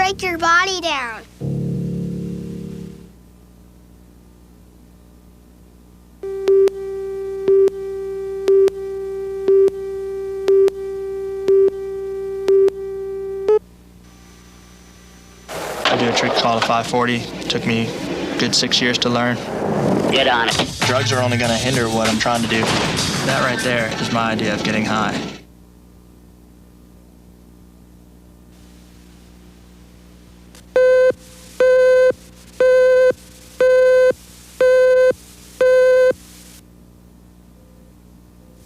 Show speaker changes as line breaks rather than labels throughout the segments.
break your body down.
I do a trick called a 540. Took me a good 6 years to learn.
Get on it.
Drugs are only going to hinder what I'm trying to do. That right there is my idea of getting high.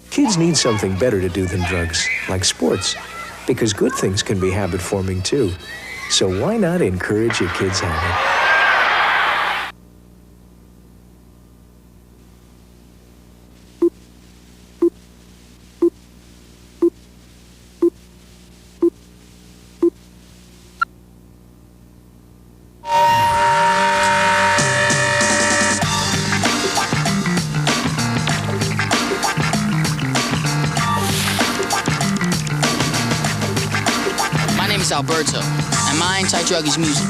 Kids need something better to do than drugs, like sports, because good things can be habit-forming too. So why not encourage your kids' habit?
Alberto, and my anti-drug is music.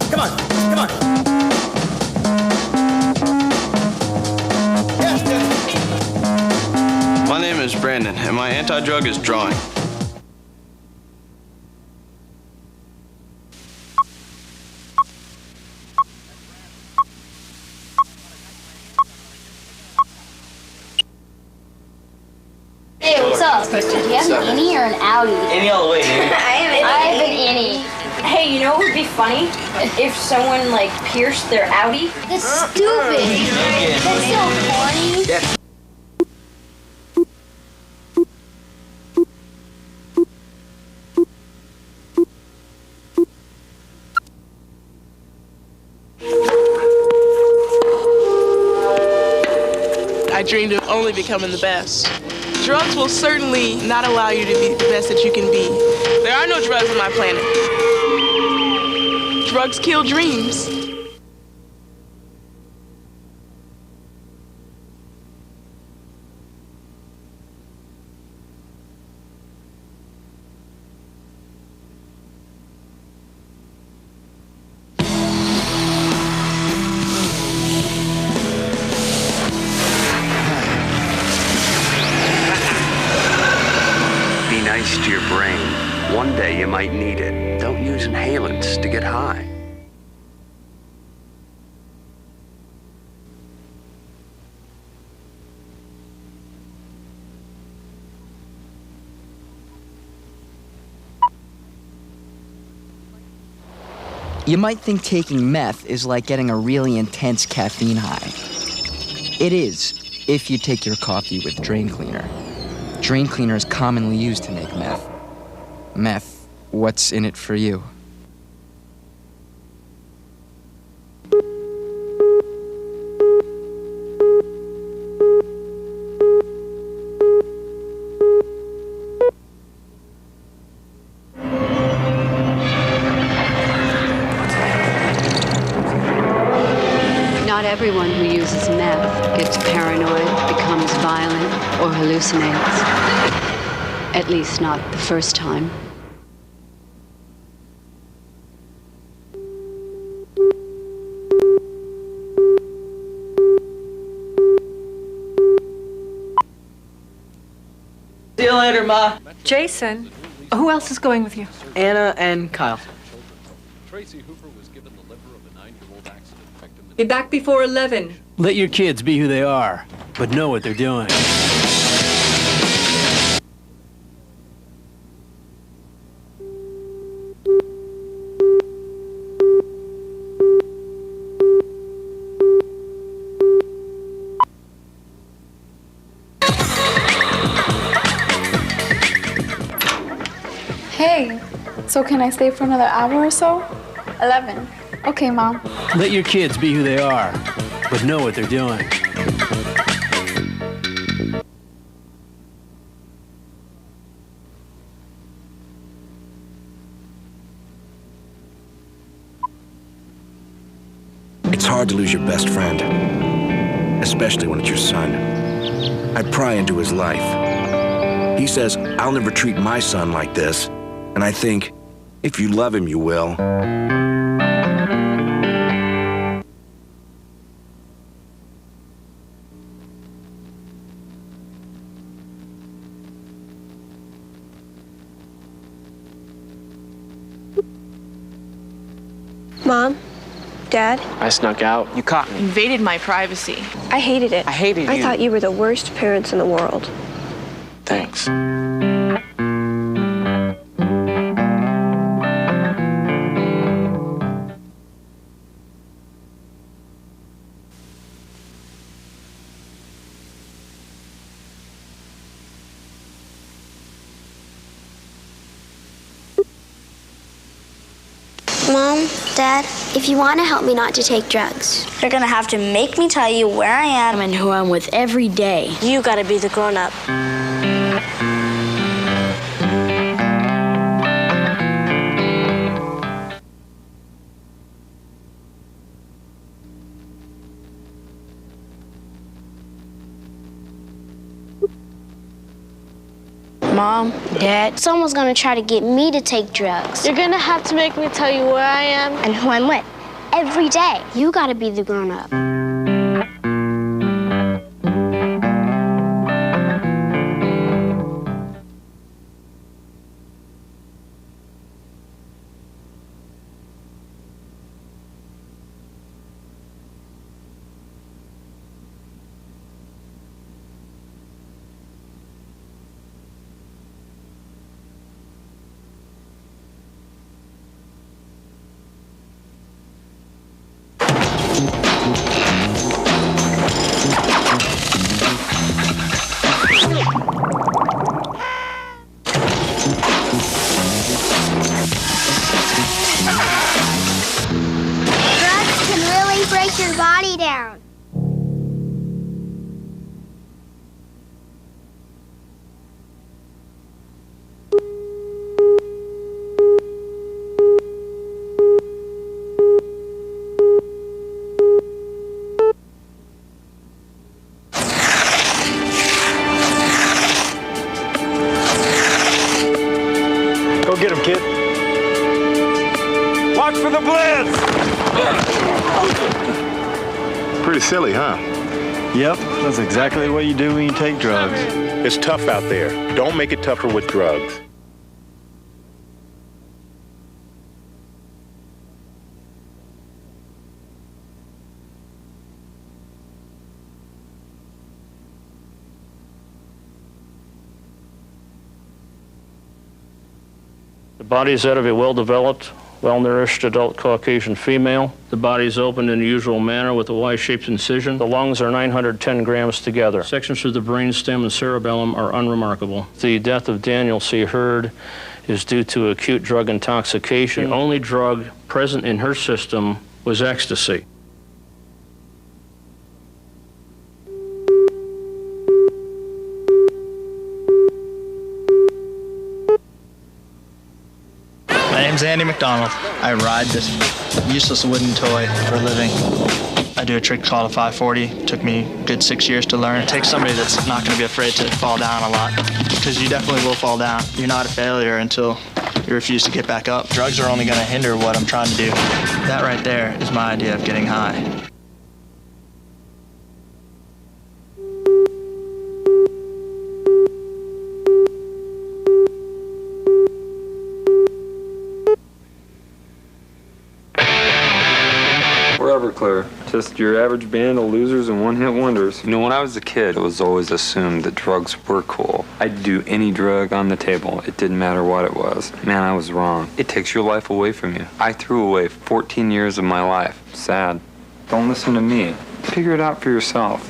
Come on. Yes.
My name is Brandon, and my anti-drug is drawing.
Do you have an innie or an outie?
Innie all the way, dude.
I have an innie.
Hey, you know what would be funny? If someone, like, pierced their outie?
That's stupid. That's so corny.
Yeah.
I dreamed of only becoming the best. Drugs will certainly not allow you to be the best that you can be. There are no drugs on my planet. Drugs kill dreams.
Nice to your brain. One day you might need it. Don't use inhalants to get high.
You might think taking meth is like getting a really intense caffeine high. It is, if you take your coffee with drain cleaner. Drain cleaner is commonly used to make meth. Meth, what's in it for you?
Not everyone who uses meth gets paranoid, becomes violent, or hallucinates. At least not the first time.
See you later, Ma.
Jason, who else is going with you?
Anna and Kyle.
Be back before 11.
Let your kids be who they are, but know what they're doing.
Hey, so can I stay for another hour or so? 11. Okay, Mom.
Let your kids be who they are, but know what they're doing.
It's hard to lose your best friend, especially when it's your son. I pry into his life. He says, I'll never treat my son like this. And I think, if you love him, you will.
Mom? Dad?
I snuck out. You caught me.
Invaded my privacy.
I hated it.
I hated you.
I thought you were the worst parents in the world.
Thanks.
Mom, Dad, if you want to help me not to take drugs, you're gonna have to make me tell you where I am and who I'm with every day. You gotta be the grown-up. Mom, Dad, someone's gonna try to get me to take drugs. You're gonna have to make me tell you where I am and who I'm with every day. You gotta be the grown-up. Drugs can really break your body down.
Go get him, kid. Watch for the blitz!
Pretty silly, huh?
Yep, that's exactly what you do when you take drugs.
It's tough out there. Don't make it tougher with drugs.
The body is that of a well-developed, well-nourished adult Caucasian female. The body is opened in the usual manner with a Y-shaped incision. The lungs are 910 grams together. Sections of the brainstem and cerebellum are unremarkable. The death of Daniel C. Hurd is due to acute drug intoxication. The only drug present in her system was ecstasy.
My name's Andy McDonald. I ride this useless wooden toy for a living. I do a trick called a 540. It took me a good 6 years to learn. It takes somebody that's not going to be afraid to fall down a lot, because you definitely will fall down. You're not a failure until you refuse to get back up. Drugs are only going to hinder what I'm trying to do. That right there is my idea of getting high.
We're Everclear, just your average band of losers and one-hit wonders.
You know, when I was a kid, it was always assumed that drugs were cool. I'd do any drug on the table. It didn't matter what it was. Man, I was wrong. It takes your life away from you. I threw away 14 years of my life. Sad. Don't listen to me. Figure it out for yourself.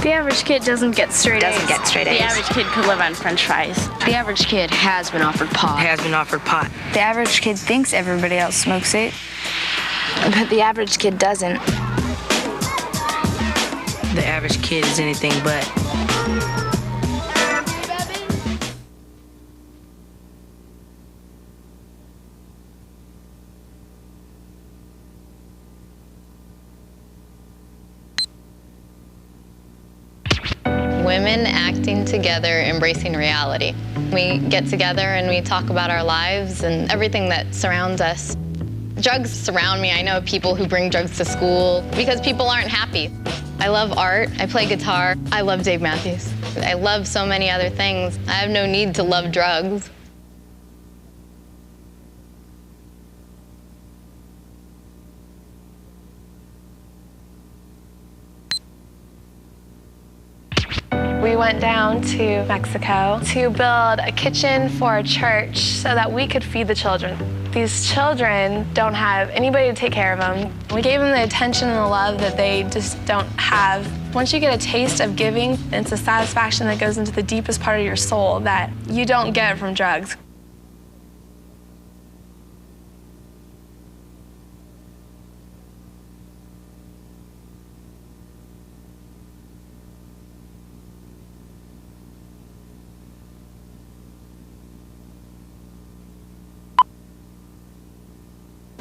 The average kid doesn't get straight A's.
Doesn't get straight A's.
The average kid could live on French fries.
The average kid has been offered pot.
Has been offered pot.
The average kid thinks everybody else smokes it. But the average kid doesn't.
The average kid is anything but.
Women acting together, embracing reality. We get together and we talk about our lives and everything that surrounds us. Drugs surround me. I know people who bring drugs to school because people aren't happy. I love art. I play guitar. I love Dave Matthews. I love so many other things. I have no need to love drugs.
We went down to Mexico to build a kitchen for a church so that we could feed the children. These children don't have anybody to take care of them. We gave them the attention and the love that they just don't have. Once you get a taste of giving, it's a satisfaction that goes into the deepest part of your soul that you don't get from drugs.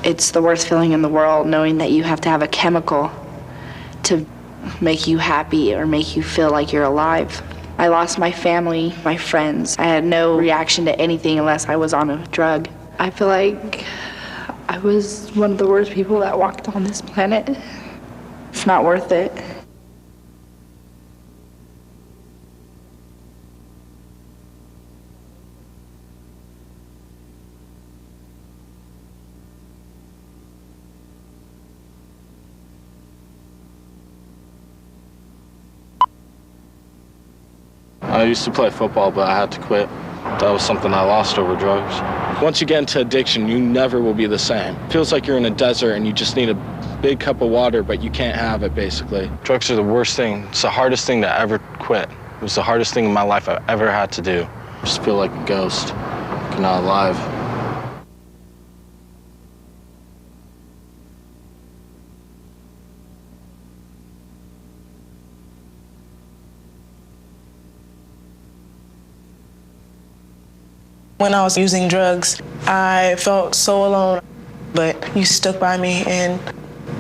It's the worst feeling in the world knowing that you have to have a chemical to make you happy or make you feel like you're alive. I lost my family, my friends. I had no reaction to anything unless I was on a drug. I feel like I was one of the worst people that walked on this planet. It's not worth it.
I used to play football, but I had to quit. That was something I lost over drugs. Once you get into addiction, you never will be the same. It feels like you're in a desert and you just need a big cup of water, but you can't have it, basically. Drugs are the worst thing. It's the hardest thing to ever quit. It was the hardest thing in my life I ever had to do. I just feel like a ghost, like not alive.
When I was using drugs, I felt so alone, but you stuck by me, and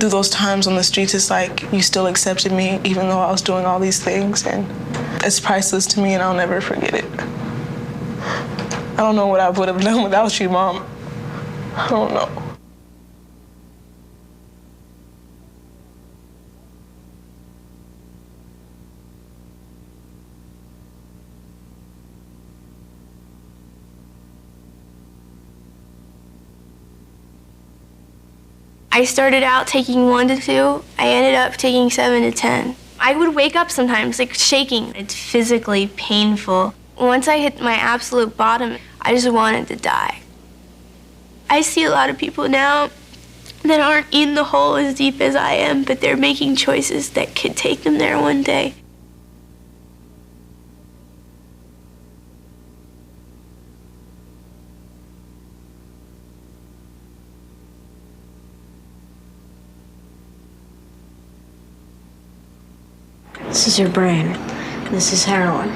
through those times on the streets, it's like you still accepted me even though I was doing all these things, and it's priceless to me and I'll never forget it. I don't know what I would have done without you, Mom. I don't know.
I started out taking 1 to 2. I ended up taking 7 to 10. I would wake up sometimes, like shaking. It's physically painful. Once I hit my absolute bottom, I just wanted to die. I see a lot of people now that aren't in the hole as deep as I am, but they're making choices that could take them there one day.
This is your brain. This is heroin.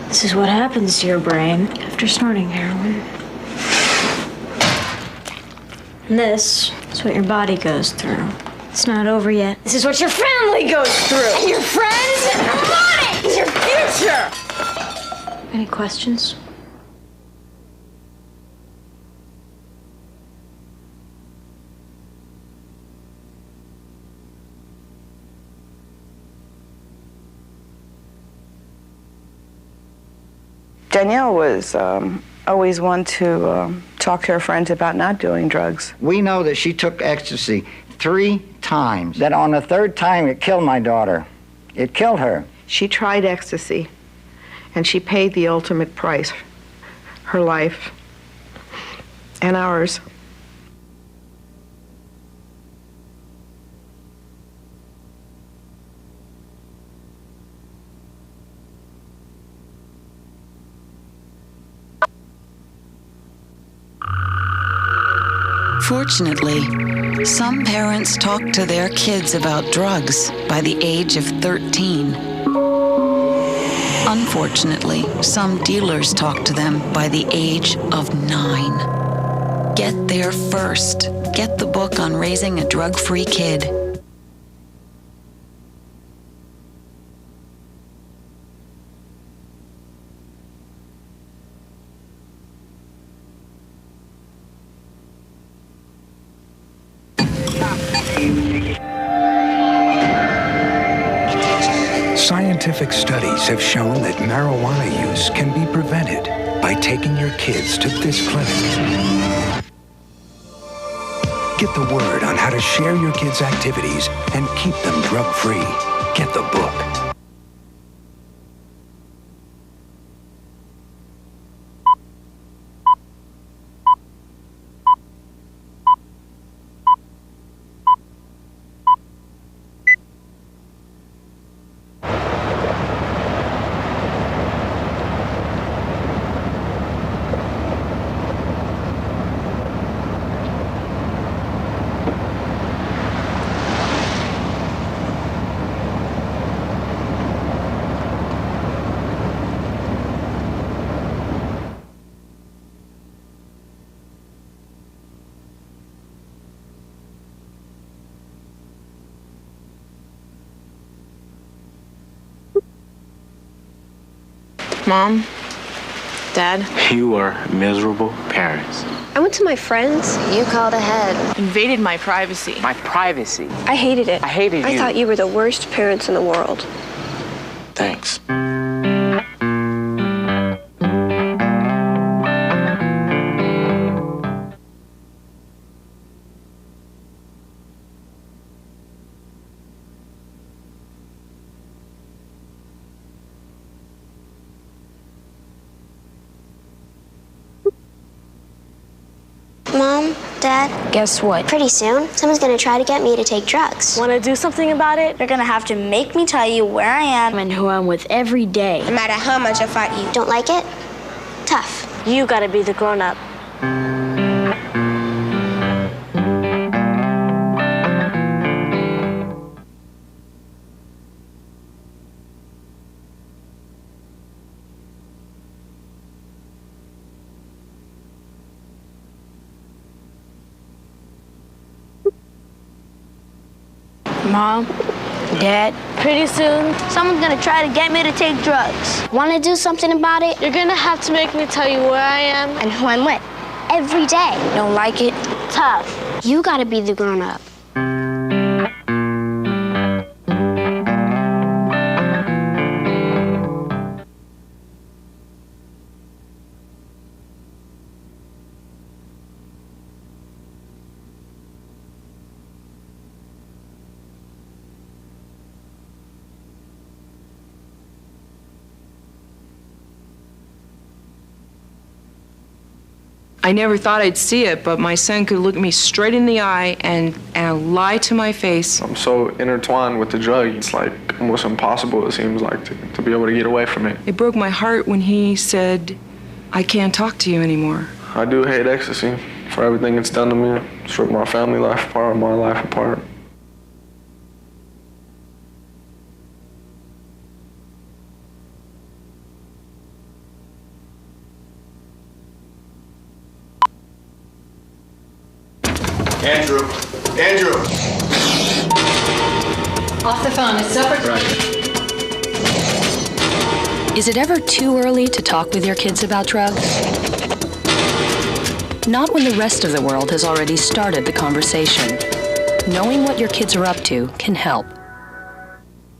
This is what happens to your brain after snorting heroin. And this is what your body goes through. It's not over yet. This is what your family goes through. And your friends and your money and your future. Any questions?
Danielle was always one to talk to her friends about not doing drugs.
We know that she took ecstasy 3 times, that on the 3rd time it killed my daughter. It killed her.
She tried ecstasy, and she paid the ultimate price, her life and ours.
Unfortunately, some parents talk to their kids about drugs by the age of 13. Unfortunately, some dealers talk to them by the age of 9. Get there first. Get the book on raising a drug-free kid.
Scientific studies have shown that marijuana use can be prevented by taking your kids to this clinic. Get the word on how to share your kids' activities and keep them drug-free. Get the book.
Mom, Dad.
You are miserable parents.
I went to my friends.
You called ahead.
Invaded my privacy.
My privacy.
I hated it.
I hated you.
I thought you were the worst parents in the world.
Thanks.
Mom, Dad.
Guess what?
Pretty soon, someone's gonna try to get me to take drugs.
Want to do something about it? You're gonna have to make me tell you where I am and who I'm with every day.
No matter how much I fight you. Don't like it? Tough.
You gotta be the grown-up. Mom, Dad, pretty soon, someone's gonna try to get me to take drugs.
Want to do something about it?
You're gonna have to make me tell you where I am
And who I'm with. Every day.
don't like it. Tough.
You gotta be the grown-up.
I never thought I'd see it, but my son could look me straight in the eye and lie to my face.
I'm so intertwined with the drug, it's like almost impossible, it seems like, to be able to get away from it.
It broke my heart when he said, I can't talk to you anymore.
I do hate ecstasy for everything it's done to me. It's ripped my family life apart, my life apart.
Andrew.
Off the phone. It's separate.
Right.
Is it ever too early to talk with your kids about drugs? Not when the rest of the world has already started the conversation. Knowing what your kids are up to can help.